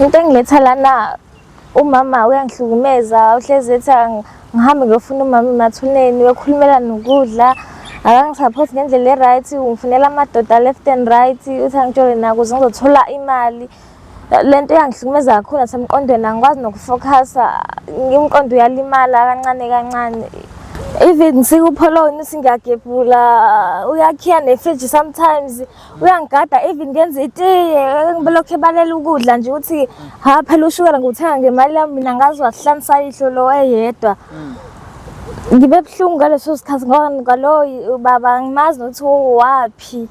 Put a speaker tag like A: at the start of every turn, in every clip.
A: Into engiletha lana umama uyangihlukumeza uhlezi ethi ngihambe ngiyofuna umama emathuneni uyokhulumela nokudla akangi-support ngendlela e-right ungifunela amadoda left and right uthi angitshele naku ukuze ngizothola imali. Lento iyangihlukumeza kakhulu nasemqondweni angikwazi nokufocusa umqondo uyalimala kancane kancane. Even sikupholoni uthi ngiyagebhula uyakhiya nefriji sometimes uyangigada even ngenza itiye ngibelokhu ebalela ukudla nje uthi ha phela ushukela nguthenga ngemali yami mina ngazi wahlanisa ihlo lo eyedwa. Ngibe buhlungu ngaleso sikhathi ngoba ngalo baba ngimazi nokuthi waphi.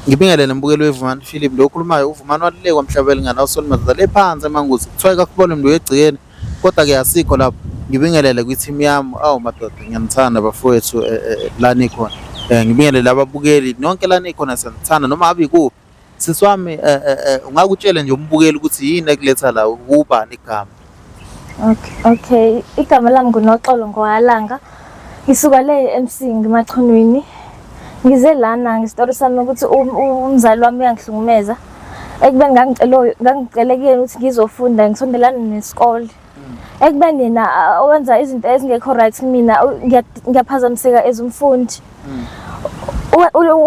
B: Ngibingelele mbukeli weVumani Philip lo okhulumayo uVumani walile kwaMhlabeli ngana uSolimaza le phansi emanguzi kuthiwa kakubona umuntu wegcikeni kodwa ke asikho lapho. Ngibingelele kwi-team yami madoda ngiyanithanda bafowethu lana ikhona. Ngibingelele ababukeli nonke lana ikhona siyanithanda noma abe kuphi. Siswami ungakutshela nje umbukeli ukuthi yini ekuletha la ubani igama.
A: Okay, igama lami nguNoxolo Ngowalanga. Ngisuka le eMC ngiMachunwini. Ngize lana ngesitory sami ukuthi umzali wami uyangihlukumeza. Ekubeni ngangicele kuyena ukuthi ngizofunda ngisondelana nesikole. Ekubeni yena owenza izinto ezingekho right mina ngiyaphazamiseka ezumfundi.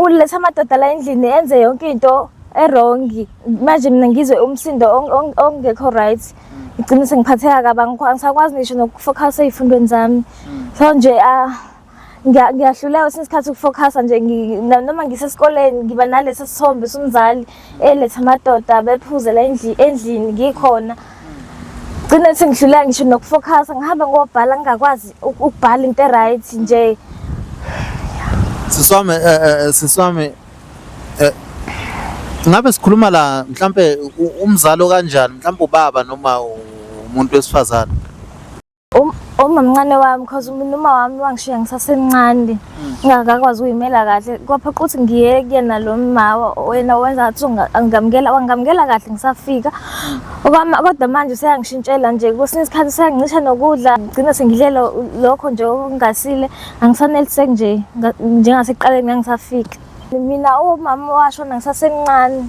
A: Uletha amadoda la endlini enze yonke into wrong. Manje mina ngizwe umsindo ongekho right. Ngicina sengiphatheka kabi angisakwazi ngisho nokufocusa ezifundweni zami. So nje ngiyahlulewa isikhathi ukufocusa nje noma ngisesikoleni ngiba nalesi sithombe somzali eletha amadoda bephuze la endlini ngikhona. Gcina sengihlulela ngisho nokufocusa ngihamba ngobhala ngingakwazi ukubhala into right nje.
B: Siswami ngabe sikhuluma la mhlambe umzalo kanjani mhlambe ubaba noma umuntu wesifazane?
A: Umamncane wami because umama wami wangishiya ngisasemncane ngingakwazi ukuyimela kahle kwaphoqa ukuthi ngiye kuyena lo mama wena wenza athi wangamukela kahle ngisafika kodwa manje useyangishintshela nje kwesinye isikhathi seyangicisha nokudla ngigcina sengidlela lokho nje okungasile angisaneliseki nje njengasekuqaleni ngangisafika. Mina umama washona ngisasemncane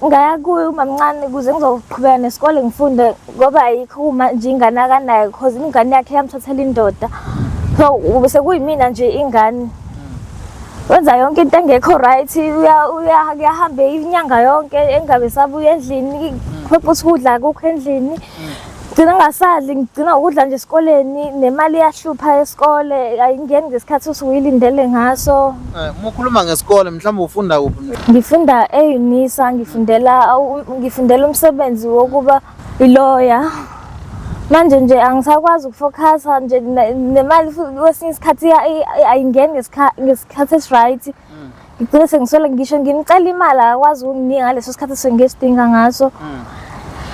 A: ngaya kuye umamncane ukuze ngizoqhubeka nesikole ngifunde ngoba ayikho uma nje ingane akanayo because ingane yakhe yamthathela indoda so bese kuyimina nje ingane wenza yonke into engekho right uyahamba inyanga yonke engabe sabuya endlini phoqa ukudla akukho endlini ngicina ngasadli ngicina ukudla nje esikoleni nemali yahlupha esikole ayingeni ngesikhathi usuyilindele ngaso.
B: Uma ukhuluma ngesikole mhlawumbe ufunda kuphi?
A: Ngifunda eUNISA ngifundela umsebenzi wokuba ilawyer. Manje nje angisakwazi ukufocusa nje nemali kwesinye isikhathi ayingeni ngesikhathi esi-right. Ngicina sengiswele ngisho ngimcela imali akwazi ukunginika ngaleso sikhathi sengisidinga ngaso.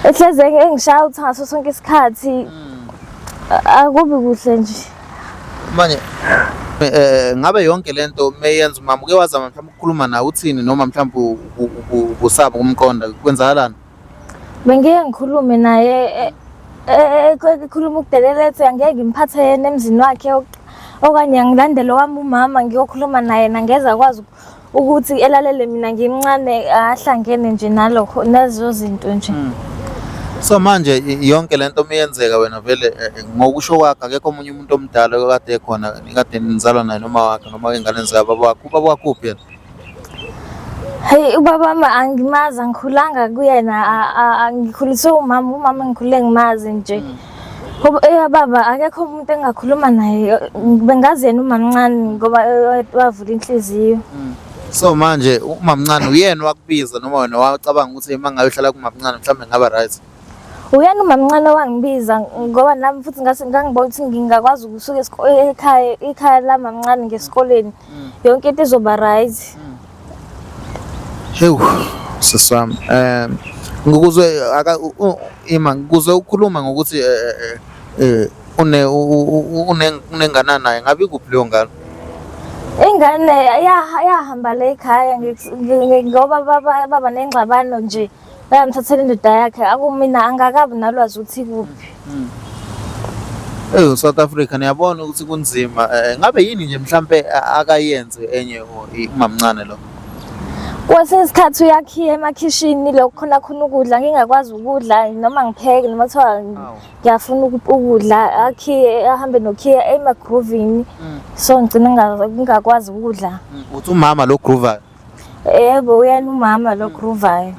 A: Ehleze engishawutha ngaso sonke isikhathi akubi kuhle nje.
B: Manje ngabe yonke lento meyenza umama uke wazama mhlawumbe ukukhuluma nawe uthini noma mhlawumbe usaba ukumqonda kwenzakalani?
A: Bengiye ngikhulume naye ekhuluma ukudelelethe angeke ngimphathe yena emzini wakhe okanye ngilandele wami umama ngiyokhuluma naye nangeza kwazi ukuthi elalele mina ngimncane ahlangene nje nalokho nezo zinto nje.
B: So manje yonke lento meyenzeka wena vele ngokusho kwakhe akekho omunye umuntu omdala okade ekhona nikade nizalwa naye noma wakhe noma ingane zabo ubaba wakho uphi yena?
A: Hey ubaba angimazi angikhulanga kuyena ngikhuliswe umama ngikhule ngimazi nje. Baba akekho umuntu engakhuluma naye bengazi yena umamncane ngoba wavula inhliziyo.
B: So manje umamncane uyena wakubiza noma wena wacabanga ukuthi mangabe uhlala kumamncane mhlawumbe ngaba right?
A: Uyena umamncane wangibiza ngoba nami futhi ngangibona ukuthi ngingakwazi ukusuka ekhaya la mamncane ngesikoleni yonke into izoba right.
B: Siswami ngikuzwe ukhuluma ngokuthi unengane naye ngabe kuphi leyo ngane?
A: Ingane yahamba la ekhaya ngoba baba nengxabano nje bayamthathela indoda yakhe akumina angakabi nalwazi ukuthi kuphi.
B: South Africa niyabona ukuthi kunzima ngabe yini nje mhlambe akayenze enye umamncane lo?
A: Kwesinye isikhathi uyakhiya emakhishini lokho khona ukudla ngingakwazi ukudla noma ngipheke noma kuthiwa ngiyafuna ukudla akhiye ahambe nokhiya emagrovini so ngigcina ngingakwazi ukudla.
B: Uthi umama lo groovayo?
A: Yebo uyena umama lo groovayo.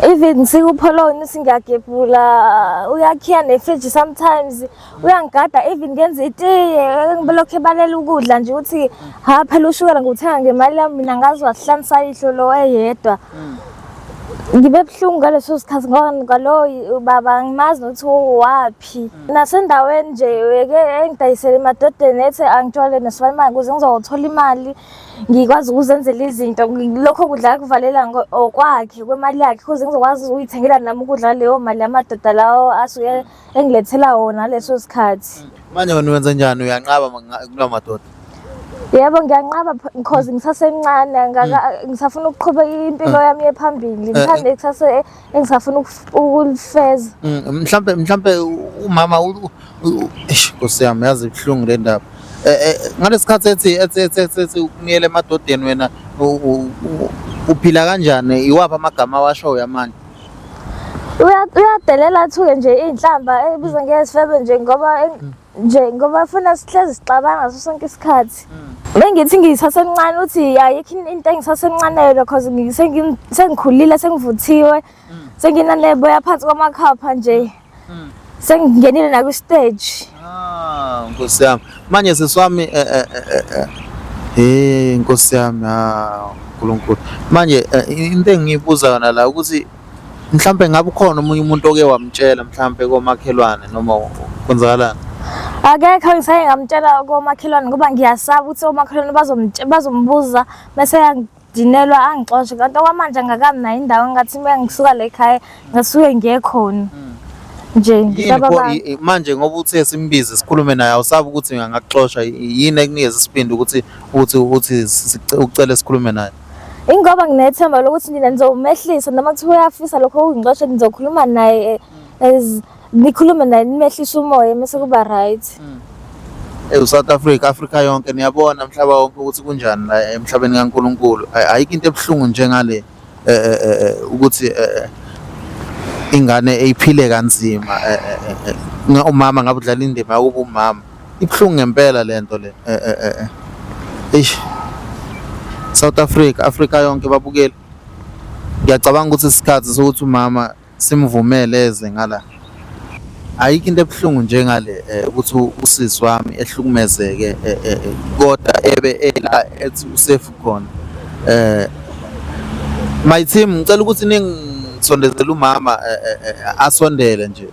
A: Even sikupholoni singagebhula uyakhiya nefridge sometimes uyangigada even ngenza itiye ngibelokhu ebalela ukudla nje uthi ha phela ushukela nguthenga ngemali yami mina ngazi wahlanisa ihlo lo eyedwa. Ngibe buhlungu ngaleso sikhathi ngalo baba ngimazi nokuthi wapi nasendaweni nje engidayisela emadodeni ethi angitshwale nesifana ukuze ngizothola imali ngikwazi ukuzenzela izinto lokho kudla kuvalela okwakhe kwemali yakhe ukuze ngizokwazi ukuyithengela nami ukudla leyo mali yamadoda lawo asuke engilethela wona leso sikhathi.
B: Manje wena wenza njani uyanqaba kula madoda?
A: Yebo ngiyanqaba because ngisasemncane ngisafuna ukuqhubeka impilo yami yephambili ngithande kusase engisafuna ukulifeza.
B: Mhlambe umama Nkosi yami yazi ibhlungu le ndaba. Ngalesikhathi ethi ukuniyela emadodeni wena uphila kanjani? Iwaphi amagama awashoyo manje?
A: Uyadelela thuke nje inhlamba ebiza ngesifebe ngoba funa sihlezi sixabana ngaso sonke isikhathi. Bengithi ngisasemncane uthi ayikho into engisasemncane because sengikhulile sengivuthiwe senginanebo yaphansi kwamakhapha nje sengingenile na ku stage.
B: Nkosi yami manje seswami Nkosi yami uNkulunkulu manje into engiyibuza yona la ukuthi mhlambe ngabe ukhona umunye umuntu oke wamtshela mhlambe komakhelwane noma kwenzakalani?
A: Akekho ngisaye ngamtshela komakhelwane ngoba ngiyasaba ukuthi omakhelwane bazombuza bese yangidinelwa angixoxe kanti okwamanje ngakami nayo indawo ngathi ngisuka la ekhaya ngasuke ngiyekhona nje ngisaba
B: manje ngoba uthe simbize sikhulume naye awusabi ukuthi ngangakuxoxa yini ekunikeza isibindi ukuthi ucele sikhulume naye?
A: Ingoba nginethemba lokuthi mina nizomehlisa noma kuthiwa uyafisa lokho ukungixoxa nizokhuluma naye nikhulume naye nimehlisa umoya mase kuba right.
B: South Africa yonke niyabona mhlaba wonke ukuthi kunjani la emhlabeni kaNkulunkulu. Ayikho into ebuhlungu njengale ukuthi ingane eyiphile kanzima umama ngabe udlala indima yokuba umama. Ibhlungu ngempela lento le. South Africa yonke babukeli. Ngiyacabanga ukuthi isikhathi sokuthi umama simvumele eze ngala. Ayikho into ebuhlungu njengale ukuthi usisi wami ehlukumezeke kodwa ebe ela ethi usafe khona. My team ngicela ukuthi ningisondezele umama asondele nje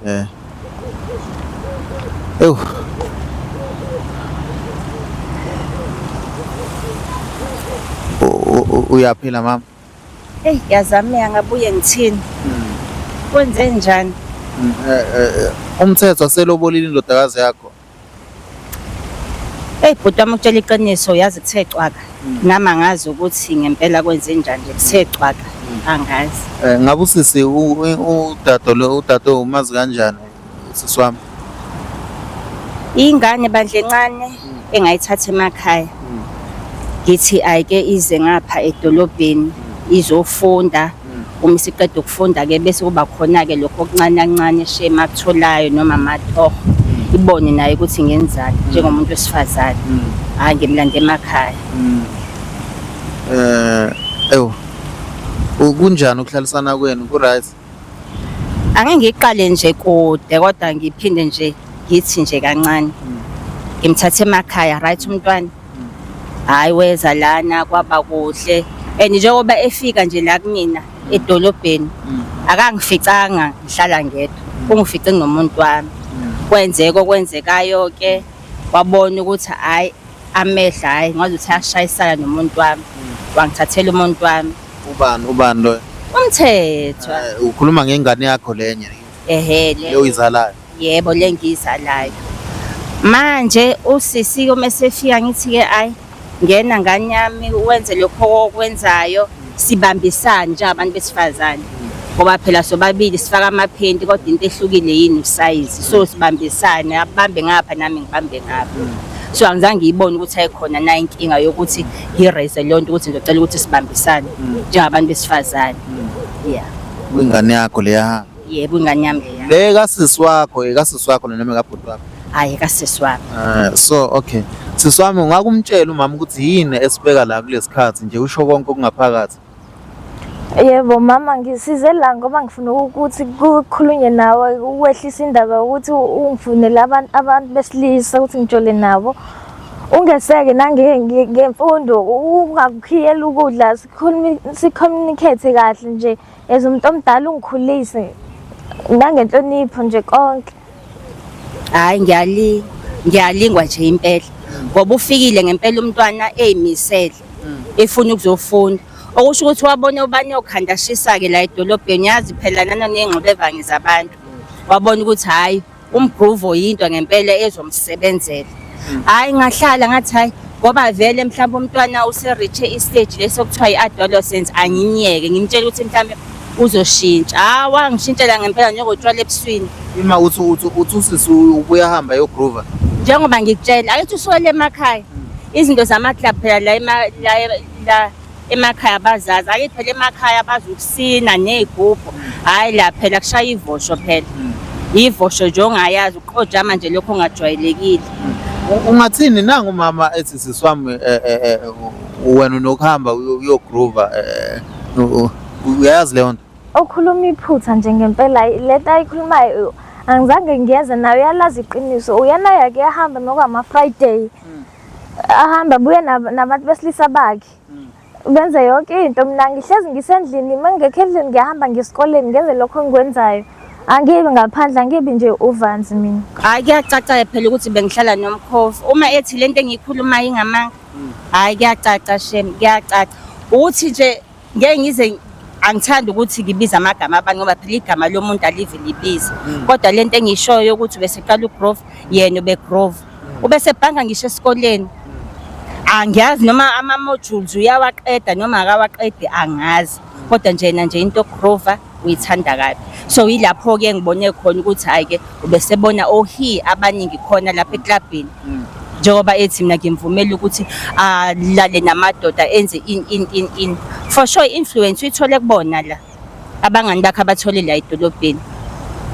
B: uyaphila mama?
C: Yazameka ngabuye ngithini. Kwenze njani?
B: Umthetho aselobolile indodakazi yakho.
C: Bhuti wami ukutshela iqiniso yazi kuthe cwaka. Nama ngazi ukuthi ngempela kwenze njani nje kuthe cwaka. Angazi.
B: Ngabe usisi udado umazi kanjani sisi wami?
C: Ingane bandle encane engayithatha emakhaya. Ngithi ayike ize ngapha edolobheni izofunda. Uma isiqeda ukufunda ke bese kuba khona ke lokho okuncane kancane shema akutholayo noma amatoho ibone naye ukuthi ngenzani njengomuntu wesifazane hayi ngimlanda emakhaya.
B: Kunjani ukuhlalisana kwenu ku right?
C: Angeke ngiqale nje kude kodwa ngiphinde nje ngithi nje kancane ngimthathe emakhaya right umntwana hayi weza lana kwaba kuhle njengoba efika nje la kumina edolobheni akangificanga ngihlala ngedwa ungifice nomuntu wami kwenzeka okwenzekayo ke wabona ukuthi hayi amehla hayi ngaze uthi ashayisana nomuntu wami wangithathela umuntu wami.
B: Ubani lo?
C: Umthetho.
B: Ukhuluma ngengane yakho lenye? Leyo izalayo?
C: Yebo le ngizalayo. Manje usisi omesefika ngithi ke ayi ngena ngane yami wenze lokho okwenzayo sibambisana nje abantu besifazane ngoba phela sobabili sifaka amaphenti kodwa into ehlukile yini size so sibambisane abambe ngapha nami ngibambe ngapha so angizange ngiyibone ukuthi ayikhona na inkinga yokuthi ngiraise leyo nto ukuthi ngizocela ukuthi sibambisane njengabantu besifazane. Yeah.
B: Ingane yakho leya.
C: Yebo, ingane yami leya.
B: Le kasisi wakho noma kabhuti wakho?
C: Hayi, kasisi wami.
B: So okay. Sisi wami ungakumtshela umama ukuthi yini esibeka la kulesikhathi nje usho konke okungaphakathi.
A: Yebo mama, ngisize la ngoba ngifuna ukuthi kukhulunywe nawe ukwehlisa indaba ukuthi ungifunele abantu besilisa ukuthi ngijole nabo. Ungeseke ngemfundo ungakhiyela ukudla si-communicate kahle nje as umuntu omdala ungikhulise nangenhlonipho nje konke.
C: Hayi, ngiyalingwa nje impela ngoba ufikile ngempela umntwana eyimisele efuna ukuzofunda. Okusho ukuthi wabona ubani okhandashisa ke la edolobheni, yazi phela nana nengxoxo evange zabantu. Wabona ukuthi hayi umgroove oyinto ngempela ezomsebenzela. Hayi ngahlala ngathi hayi ngoba vele mhlawumbe umntwana use-reach i-stage leso kuthiwa i-adolescence, anginyeke ngimtshela ukuthi mhlawumbe uzoshintsha. Wangishintshela ngempela njengotshwala ebuswini.
B: Ima uthi usisi ubuyahamba yogroove.
C: Njengoba ngikutshela ayithi usuwele emakhaya izinto zama-club phela la emakhaya abazazi, ayithi phela emakhaya bazokusina ney'gubhu. Hhayi la phela kushaya ivosho phela. Ivosho nje ongayazi uqojama nje lokho ongajwayelekile.
B: Ungathini nangu mama ethi sisi wami wena unokuhamba uyogroove uyayazi leyo nto?
A: Ukhuluma iphutha nje ngempela lento ayikhulumayo angizange ngiyeze nayo, uyalazi iqiniso. Uyena yake yahamba nokwama-Friday ahamba buye nabantu besilisa bakhe benze yonke into. Mina ngihlezi ngisendlini, uma ngekho endlini ngiyahamba ngesikoleni ngenze lokho engikwenzayo. Angibi ngaphandle, angibi nje uvanzi mina.
C: Hayi kuyacaca phela ukuthi bengihlala nomkhofu. Uma ethi lento engiyikhuluma ingamanga, hayi kuyacaca shem, kuyacaca. Ukuthi nje ngeke ngize angithanda ukuthi ngibiza amagama abantu ngoba phela igama lomuntu alive libiza. Kodwa lento engishoyo ukuthi beseqala ugrove yena ubegrove. Ubesebhanga ngisho esikoleni. Angiyazi noma ama-modules uyawaqeda noma akawaqedi angazi. Kodwa njena nje into grova uyithanda kabi. So yilapho ke ngibone khona ukuthi hayi ke ubesebona abaningi khona lapha eklabhini. Njengoba ethi mina ngimvumela ukuthi alale namadoda enze in. For sure influence uyithole kubona la. Abangani bakhe abathole la edolobheni.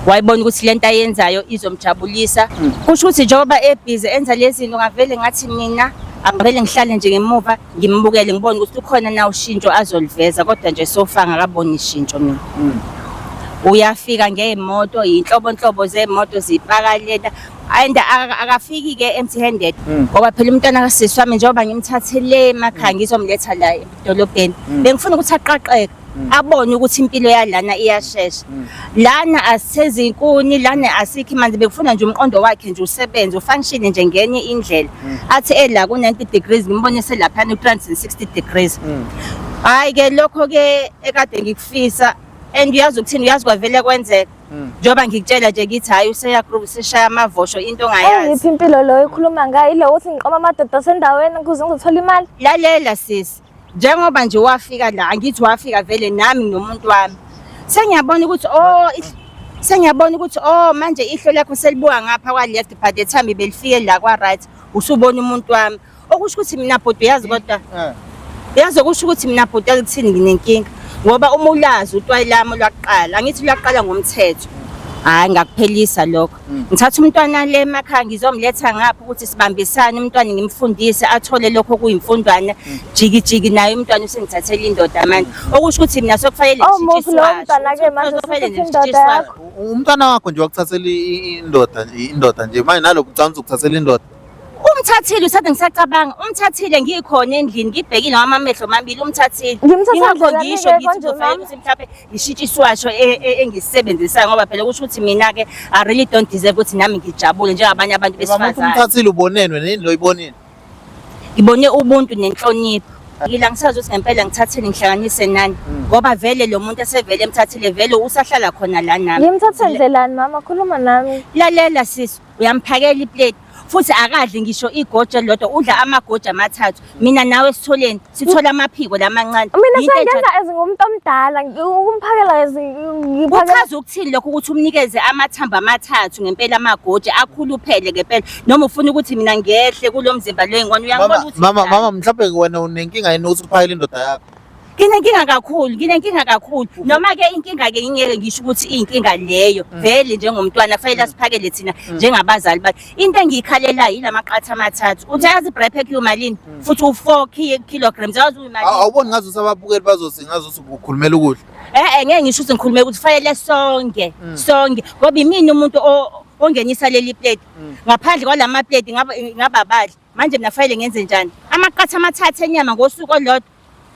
C: Wayibona ukuthi lento ayenzayo izomjabulisa. Kusho ukuthi njengoba ebhizi enza lezi zinto ngavele ngathi mina angivele ngihlale nje ngemuva ngimbukele ngibone ukuthi ukhona na ushintsho azoliveza, kodwa nje sofa ngakaboni ishintsho mina. Uyafika ngeemoto, inhlobonhlobo zeemoto zipakalela and akafiki ke empty handed ngoba phela umntwana kasisi wami njengoba ngimthathele emakhaya ngizomletha la edolobheni bengifuna ukuthi aqaqeke abone ukuthi impilo yalana iyashesha. Lana asisezinkuni, lana asikho manje, bekufuna nje umqondo wakhe nje usebenze ufunction nje ngenye indlela. Athi la ku 90 degrees ngimbone selapha ku 360 degrees. Hayi ke lokho ke ekade ngikufisa and uyazi ukuthini, uyazi kwavele kwenzeka. Njengoba ngikutshela nje ngithi hayi useyagroove seshaya amavosho into ongayazi.
A: Yiphi impilo lo ikhuluma ngayo ile ukuthi ngiqoma amadoda sendaweni ukuze ngizothola imali?
C: Lalela sisi, njengoba nje wafika la angithi wafika vele nami nomuntu wami sengiyabona ukuthi manje ihlo lakho selibuka ngapha kwa left but the time belifike la kwa right usubona umuntu wami. Okusho ukuthi mina bhuti uyazi kodwa yazi okusho ukuthi mina bhuti akuthini nginenkinga ngoba uma ulazi utwayi lami lwaqala angithi lwaqala ngomthetho. Hayi ngakuphelisa lokho. Ngithatha umntwana le emakhaya ngizomletha ngapha ukuthi sibambisane umntwana ngimfundise athole lokho kuyimfundwana jiki naye umntwana usengithathela indoda manje. Okusho ukuthi mina sokufanele
B: umntwana wakho nje wakuthathela indoda nje manje nalokho ucanza ukuthathela indoda.
C: Umthathile usade ngisacabanga umthathile ngikhona endlini ngibhekile amamehlo amabili umthathile.
A: Ngimthatha
C: ngisho ngithi kufanele ukuthi mhlawumbe ngishintshe iswasho engisebenzisayo ngoba phela kusho ukuthi mina ke I really don't deserve ukuthi nami ngijabule njengabanye abantu besifazane.
B: Umthathile ubonenwe nini lo ibonini?
C: Ngibone ubuntu nenhlonipho. Ngila ngisazi ukuthi ngempela ngithathele ngihlanganise nani ngoba vele lo muntu esevele emthathile vele usahlala khona la nami.
A: Ngimthathe ndlelani mama, khuluma nami.
C: Lalela sisi, uyamphakela iplate. futhi akadli ngisho igoja lodwa udla amagoja amathathu. Mina nawe sitholeni sithola amaphiko lamancane.
A: Mina sengenza ezingumuntu omdala ukumphakela ngiphakela.
C: Uchaza ukuthini lokho ukuthi umnikeze amathambo amathathu ngempela amagoja akhuluphele ngempela noma ufuna ukuthi mina ngehle kulomzimba lo engone uyangibona ukuthi
B: mama mhlawumbe wena unenkinga yini ukuthi uphakele indoda yakho?
C: Nginenkinga kakhulu noma ke inkinga ke ngingeke ngisho ukuthi inkinga leyo vele njengomntwana fanele siphakele thina njengabazali bakhe. Into engiyikhalela yilamaqatha amathathu. Uthi yazi i-bread umalini futhi u4 kilograms yazi uyimalini.
B: Awuboni ngazi usababukeli bazothi ngazi usukhulumela ukudla.
C: Ngeke ngisho ukuthi ngikhulume ukuthi fanele sonke ngoba imini umuntu ongenisa leli plate ngaphandle kwalama plate ngababadli manje mina fanele ngenze njani? Amaqatha amathathu enyama ngosuku olodwa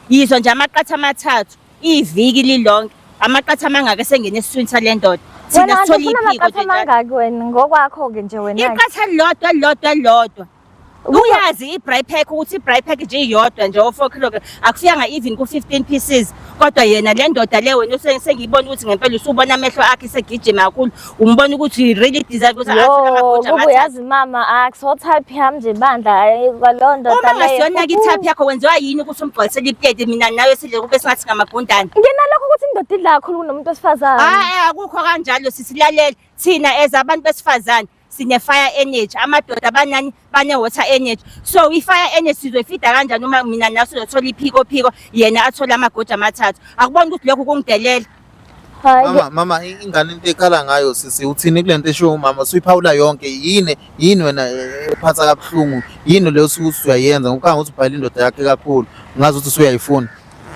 C: yizwa nje amaqatha amathathu iviki lilonke amaqatha amangaka sengene esiswini sale ndoda thina sithola iphiko nje
A: amangaki wena ngokwakho ke nje wena
C: iqatha lodwa uyazi i-braai pack ukuthi i-braai pack nje iyodwa nje 4 kg akufiyanga even ku15 pieces kodwa yena le ndoda le wena sengiyibona ukuthi ngempela usubona amehlo akhe segijima kakhulu umbona ukuthi really deserve ukuthi afike amagoja amathathu.
A: Uyazi mama akuso type yami nje bandla kwalo ndoda
C: leyo. Uma ngasiyona i-type yakho wenziwa yini ukuthi umgcwalisele iplate mina nawe sidle kube singathi ngamagundane?
A: Nginalokho ukuthi indoda idla kakhulu kunomuntu wesifazane.
C: Akukho kanjalo sisilalela thina as abantu besifazane sine-fire energy amadoda bane-water energy so i-fire energy sizoyifida kanjani uma mina naso sizothola iphiko yena athole amagoja amathathu akubona ukuthi lokho kungidelela.
B: Mama ingane into ekhala ngayo sisi uthini kule nto esho umama usuyiphawula yonke yini wena ephatha kabuhlungu yini leyo usuyayenza ngokukhanga ukuthi ubhayile indoda yakhe kakhulu ngazi ukuthi usuyayifuna.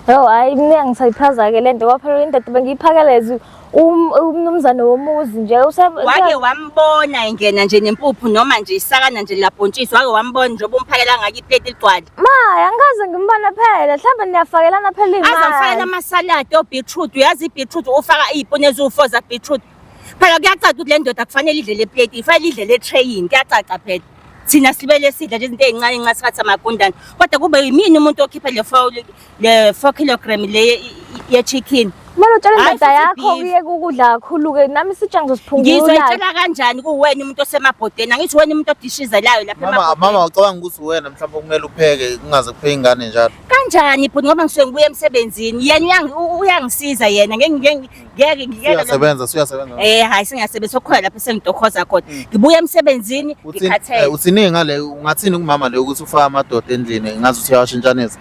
A: Hayi mina ngisayiphaza ke lento kwaphela indoda bengiyiphakelezi umnumzane womuzi nje
C: wake wambona ingena nje nempuphu noma nje isakana nje labhontshisi wake wambona njengoba umphakela ngaki iplate igcwala.
A: Angikaze ngimbona phela mhlawumbe niyafakelana phela imali.
C: Azafakela amasaladi beetroot uyazi beetroot ufaka izipuni eziwu4 za beetroot phela kuyacaca ukuthi le ndoda kufanele idle le plate ifanele idle le tray kuyacaca phela thina sibele sidla nje izinto ezincane ngasikhathi amagundane kodwa kube yimini umuntu okhipha le 4 kilogram le ye chicken.
A: Manje utshela indoda yakho uye ukudla kakhulu ke nami sitsha ngizosiphungula.
C: Ngizoyitshela kanjani kuwena umuntu osemabhodeni angithi wena umuntu odishizelayo lapha emabhodeni.
B: Mama ucabanga ukuthi wena mhlawumbe kumele upheke kungaze kupheke ingane njalo.
C: Kanjani bhuti ngoba ngisuke ngibuye emsebenzini yena uyangisiza yena ngeke
B: Suyasebenza.
C: Hayi singasebenza sokhona lapha sengidokhoza khona. Ngibuye emsebenzini ngikhathele.
B: Uthini ngale ungathini kumama le ukuthi ufaka amadoda endlini ngazi ukuthi uyawashintshanisa.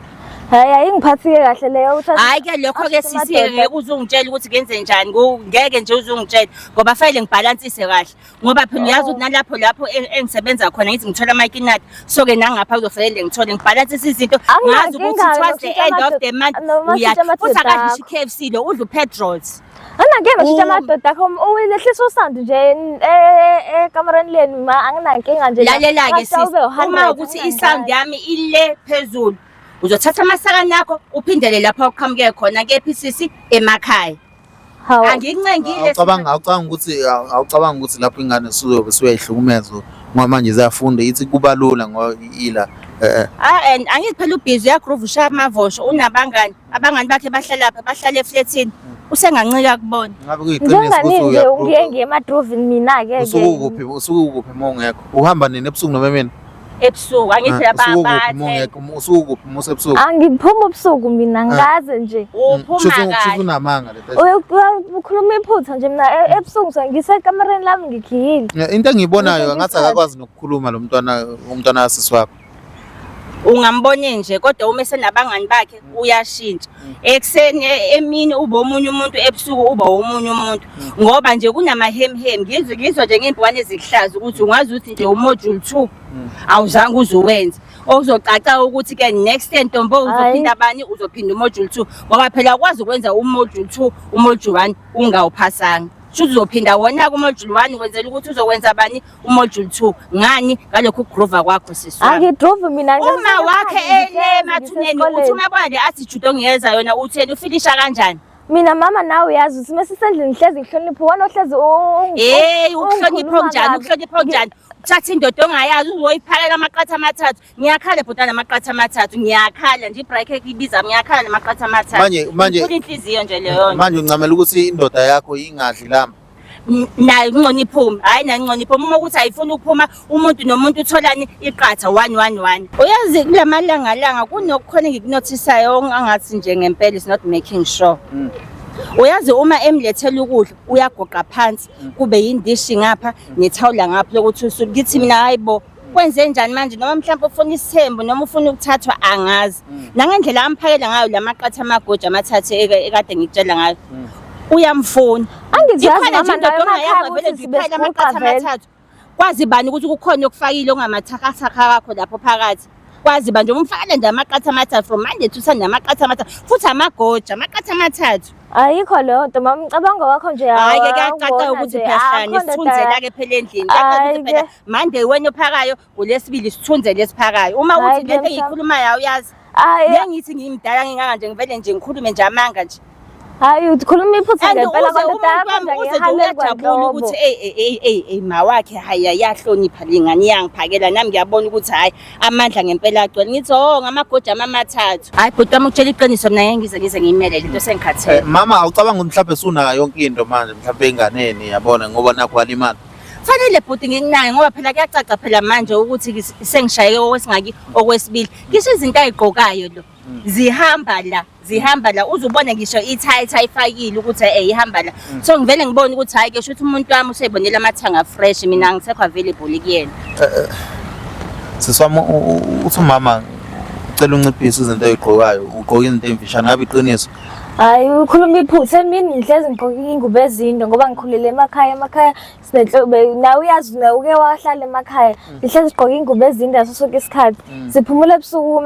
A: Hayi ngiphathike kahle leyo uthatha.
C: Hayi ke lokho ke sisiye ngeke uzungitshela ukuthi ngenze njani ngeke nje uzungitshela ngoba fanele ngibalansise kahle ngoba phela uyazi ukuthi nalapho engisebenza khona ngithi ngithola amakinati so ke nangapha kuzofanele ngithole ngibalansise izinto ngazi ukuthi towards the end of the month futhi akadlisha i-KFC lo udla uPetrol's.
A: Angeke ngisho amadoda akho uyilehlisa usandi nje ekamereni leni anginankinga nje.
C: Lalela ke sisi uma ukuthi isound yami ile phezulu uzothatha amasakani akho uphindele lapha uqhamuke khona kephi sisi emakhaya. Angikuncengile.
B: Awucabanga ukuthi lapho ingane sizobe suyayihlukumeza ngoba manje ziyafunda ithi kuba lula ngoba ila
C: and angithi phela ubhizi uyagroove ushaya amavosho unabangani abangani bakhe bahlala lapha bahlala eflatini usengancika kubona.
B: Ngabe kuyiqiniso ukuthi
A: ngiye ngemadrovini mina ke
B: usuke kuphi mongekho uhamba nini ebusuku noma emini?
C: Ebusuku angithi
B: ababathe usuku musa ebusuku
A: angiphuma ebusuku mina ngaze nje
C: uphuma
B: kahle unamanga le
A: ukhuluma iphutha nje mina ebusuku ngisekamereni lami ngikhiyile.
B: Into engiyibonayo ngathi akakwazi nokukhuluma lo umntwana wasisi wakho.
C: Ungambone nje kodwa uma esenabangani bakhe uyashintsha ekseni emini uba omunye umuntu ebusuku uba omunye umuntu ngoba nje kunamahemhem ngizwe nje ngempwane ezihlaza ukuthi ungazi ukuthi nje umodule 2 awuzange uzowenza okuzocaca ukuthi ke next ntombo uzophinda bani uzophinda umodule 2 ngoba phela akwazi ukwenza umodule 2 umodule 1 ungawuphasanga shuthi uzophinda wona kumodule 1 wenzela ukuthi uzokwenza bani umodule 2 ngani ngalokho ugroove kwakho sisi
A: angigroove mina
C: uma wakhe emathuneni uthi uma bani attitude ongiyeza yona utheni ufinisha kanjani.
A: Mina mama nawe uyazi ukuthi mesisendlini hlezi ngihlonipha wona ohlezi
C: ukuhlonipha njani uthatha indoda ongayazi uzoyiphakela amaqatha amathathu ngiyakhala bhodana amaqatha amathathu ngiyakhala nje i-break ibiza ngiyakhala namaqatha amathathu
B: manje
C: inhliziyo nje leyo
B: manje uncamela ukuthi indoda yakho ingadli lama
C: nayo ngcono iphume. Hayi nayo ngcono iphume uma ukuthi ayifuni ukuphuma umuntu nomuntu utholani iqatha 111. Uyazi kulamalanga kunokukhona engikunotisayo angathi nje ngempela is not making sure. Uyazi uma emlethela ukudla uyagoqa phansi kube yindishi ngapha nethawula ngapha lokuthi usuku kithi mina hayibo kwenze njani manje noma mhlawumbe ufuna isithembu noma ufuna ukuthathwa angazi nangendlela amphakela ngayo lamaqatha amagoja amathathu ekade ngikutshela ngayo uyamfuna
A: angizazi mama nayo emakhaya
C: vele ngiphela amaqatha amathathu kwazi bani ukuthi kukhona okufakile ongamathakathaka akho lapho phakathi kwazi banje umfakele nje amaqatha amathathu from Monday to Sunday amaqatha amathathu futhi amaqatha amathathu
A: ayikho leyo nto mama umcabango wakho nje
C: hayi ke kuyaqaqa ukuthi phela sithunzela ke phela endlini kuyaqaqa ukuthi phela Monday wena ophakayo uLesibili sithunze lesiphakayo uma uthi lento engikhulumayo uyazi ngithi ngimdala nginganga nje ngivele nje ngikhulume nje amanga nje
A: hayi ukhuluma iphutha ngempela
C: kodwa ngiyajabula ukuthi ma wakhe hayi yahlonipha lingani yangiphakela nami ngiyabona ukuthi hayi amandla ngempela agcwele ngithi ngamagoja amathathu hayi bhuti wami ukutshela iqiniso mina ngize ngiyimele lento sengikhathele
B: mama awucabanga ukuthi mhlawumbe sunaka yonke into manje mhlawumbe enganeni yabona ngoba nakho walimala
C: fanele bhuti ngikunayo ngoba phela kuyacaca phela manje ukuthi sengishayeke okwesingaki okwesibili ngisho izinto ayigqokayo lo zihamba la uzubona ngisho ithayi ayifakile ukuthi ihamba la so ngivele ngibone ukuthi hayi ke shothi umuntu wami usebonela amathanga fresh mina ngisekho available kuyena
B: siswami uthi mama ucela unciphise izinto ayigqokayo ugqoka izinto emfishane ngabe iqiniso
A: hayi ukhuluma iphutha emini ngihlezi ngigqoka ingubo ezinto ngoba ngikhulele emakhaya sinenhlobo nawe uyazi nawe uke wahlala emakhaya ngihlezi ngigqoka ingubo ezinto yaso sonke isikhathi siphumula ebusuku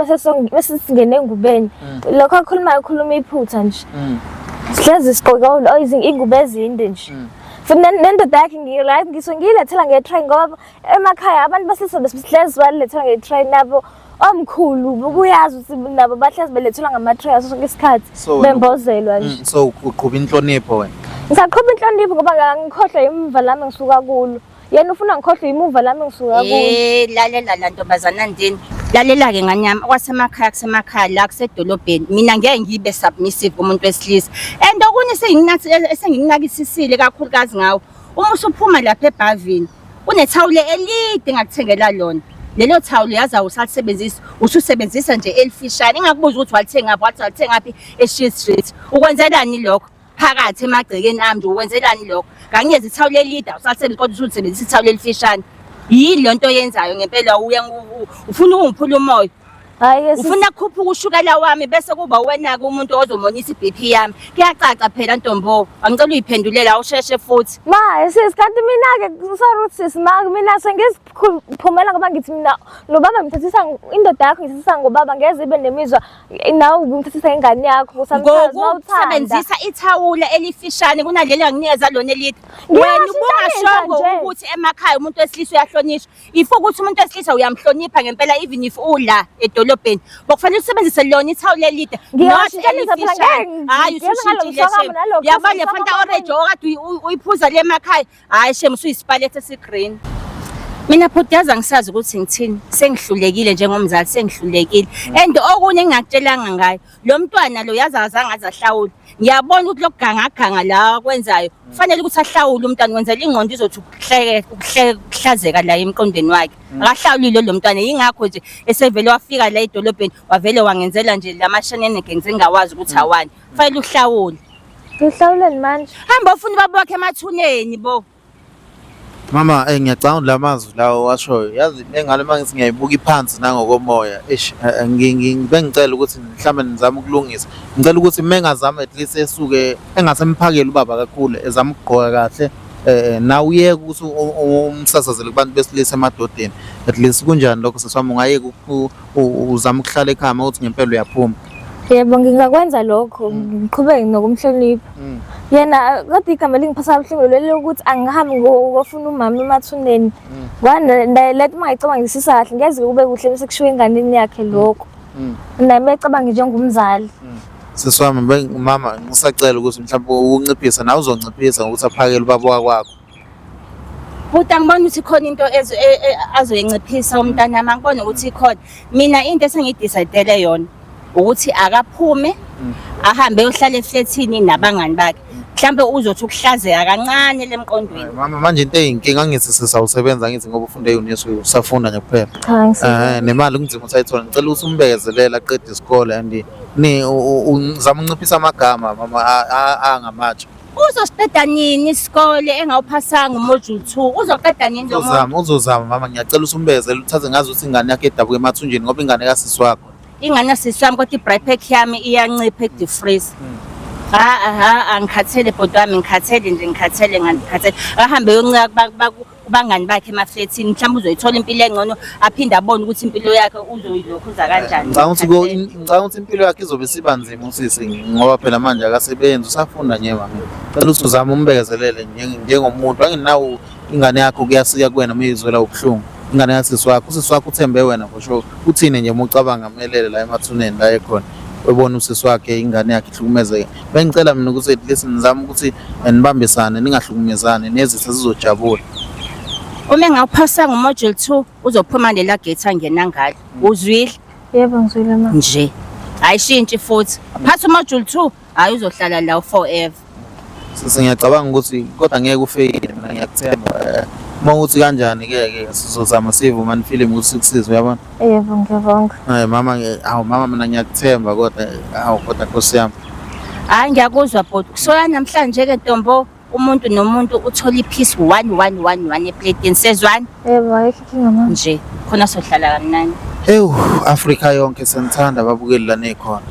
A: mase singene engubeni lokho akhulumayo ukhuluma iphutha nje sihlezi sigqoka ingubo ezinde nje futhi nendoda yakhe ngiyilethela nge-train ngoba emakhaya abantu basihlezi balethela nge-train nabo omkhulu kuyazi ukuthi nabo bahlezi belethula ngama-tray aso sonke isikhathi bembozelwa nje
B: so uqhuba inhlonipho wena
A: ngisaqhuba inhlonipho ngoba ngikhohlwa imuva lami ngisuka kulo yena ufuna ngikhohlwe imuva lami ngisuka kulo
C: lalela la ntombazana ndini lalela-ke ngani yami kusemakhaya la kusedolobheni mina ngeke ngibe submissive kumuntu wesilisa and okunye esengikunakisisile kakhulukazi ngawo uma usuphuma lapha ebhavini unethawule elide engakuthengela lona lelo thawule yazi awusalisebenzisa ususebenzisa nje elifishane ingakubuza ukuthi walithenga eSheet Street ukwenzelani lokho phakathi emagcekeni ami nje ukwenzelani lokho ngangiyezi ithawule elide awusalisebenzisa kodwa ususebenzisa ithawule elifishane yilo nto yenzayo ngempela ufuna ungiphula umoya
A: hayi
C: ufuna ukukhuphuka ushukela wami bese kuba wena-ke umuntu ozomonisa iBP yami kuyacaca phela ntombo angicela uyiphendulela awusheshe futhi
A: kanti mina-ke sorry sis mina sengiziphumela ngoba ngithi mina lo baba ngimthathisa indoda yakho ngithathisa ngobaba ngeze ibe nemizwa nawe ngimthathisa ingane yakho
C: ngokusebenzisa ithawula elifishane kunaleli anginikeza lona elide wena ubungashongo ukuthi emakhaya umuntu wesilisa uyahlonishwa if ukuthi umuntu wesilisa uyamhlonipha ngempela even if ula edolobheni bokufanele usebenzise lona ithawula elide hayi usushintshile shem yabona le Fanta orange okade uyiphuza le emakhaya hayi shem usuyisipalette esigreen mina bhuti yazi angisazi ukuthi ngithini sengihlulekile njengomzali sengihlulekile and okunye engingakutshelanga ngayo lo mntwana lo yazi azange azahlawula ngiyabona ukuthi lokuganga la kwenzayo kufanele ukuthi ahlawule umntwana wenzela ingqondo izothi ukuhlazeka la emqondweni wakhe akahlawulile lo mntwana yingakho nje esevele wafika la edolobheni wavele wangenzela nje lamashanene ngingawazi ukuthi awani kufanele uhlawule
A: ngihlawuleni manje
C: hamba ufuna ubaba wakhe emathuneni bo
B: mama ngiyacanga lamazwi lawo washoyo yazi engale mangithi ngiyayibuka iphansi nangokomoya bengicela ukuthi mhlawumbe nizame ukulungisa ngicela ukuthi mengazama at least esuke engasemphakeli ubaba kakhulu ezama ukugqoka kahle nawe uyeke ukuthi umsasazele kubantu besilisa emadodeni at least kunjani lokho seswami ungayeke uzama ukuhlala ekhaya ukuthi ngempela uyaphuma
A: yebo ngingakwenza lokho ngiqhubeke nokumhlonipha yena kodwa igama lingiphasa kabuhlungu leli ukuthi angihambi ngofuna umama emathuneni let mangicabangisa kahle ngeze kube kuhle bese kushiwo enganeni yakhe lokho nami ecabanga njengomzali
B: seswami mama ngisacela ukuthi mhlawumbe unciphisa nawe uzonciphisa ukuthi aphakele ubaba wakho
C: Buta ngibona ukuthi khona into azoyinciphisa umntana nami ngibona ukuthi ikhona mina into esengidecide yona ukuthi akaphume ahambe eyohlala eflatini nabangani bakhe mhlambe uzothi ukuhlazeka kancane lemqondweni.
B: Mama manje into eyinkinga angithi sisawusebenza ngithi ngoba ufunde e-Unisa usafunda nje kuphela.
A: Cha ngisiza.
B: Nemali kunzima usayithola. Ngicela ukuthi umbekezelele aqede isikole and uzama unciphisa amagama mama angamatshe.
C: Uzosiqeda nini isikole engawuphasanga module 2? Uzoqeda nini lo muntu?
B: Uzozama mama ngiyacela usumbekezele uthathe ngazi ukuthi ingane yakhe edabuka emathunjini ngoba ingane kasisi wakho.
C: Ingane sisami kodwa i-break yami iyancipha e-defreeze. Angikhathele bhuti wami, ngikhathele. Ahambe yoncika kubangani bakhe emafletini, mhlawumbe uzoyithola impilo engcono aphinde abone ukuthi impilo yakhe uzoyilokhuza kanjani.
B: Ngicabanga ukuthi impilo yakhe izobe siba nzima usisi ngoba phela manje akasebenzi usafunda nje mama. Cela ukuthi uzame umbekezelele njengomuntu anginawo ingane yakho kuyasika kuwena meyizwela ubuhlungu. Ingane yasisi wakho, usisi wakho uthembe wena for sure. Uthini nje uma ucabanga melele la emathuneni la ekhona. Webona usisi wakhe ingane yakhe ihlukumezeke. Bengicela mina ukuthi listen nizame ukuthi nibambisane ningahlukumezani nezitha zizojabula.
C: Uma engawuphasa ngomodule 2 uzophuma lela gate angena ngalo. Uzwile?
A: Yebo ngizwile mama.
C: Nje. Ayishintshi futhi. Phasa umodule 2 hayi uzohlala la forever.
B: Ngiyacabanga ukuthi kodwa ngeke ufeyile mina ngiyakuthemba. Uma uthi kanjani ke sizozama sive man film ukuthi sikusize uyabona.
A: Yebo ngiyabonga.
B: Mama mina ngiyakuthemba kodwa Nkosi yami.
C: Hayi ngiyakuzwa bhuti. Kusola namhlanje ke Ntombo umuntu nomuntu uthola ipiece 1 eplatini sezwana.
A: Yebo ayikho inkinga mama.
C: Nje khona sohlala kamnandi.
B: Afrika yonke senithanda ababukeli la nekhona.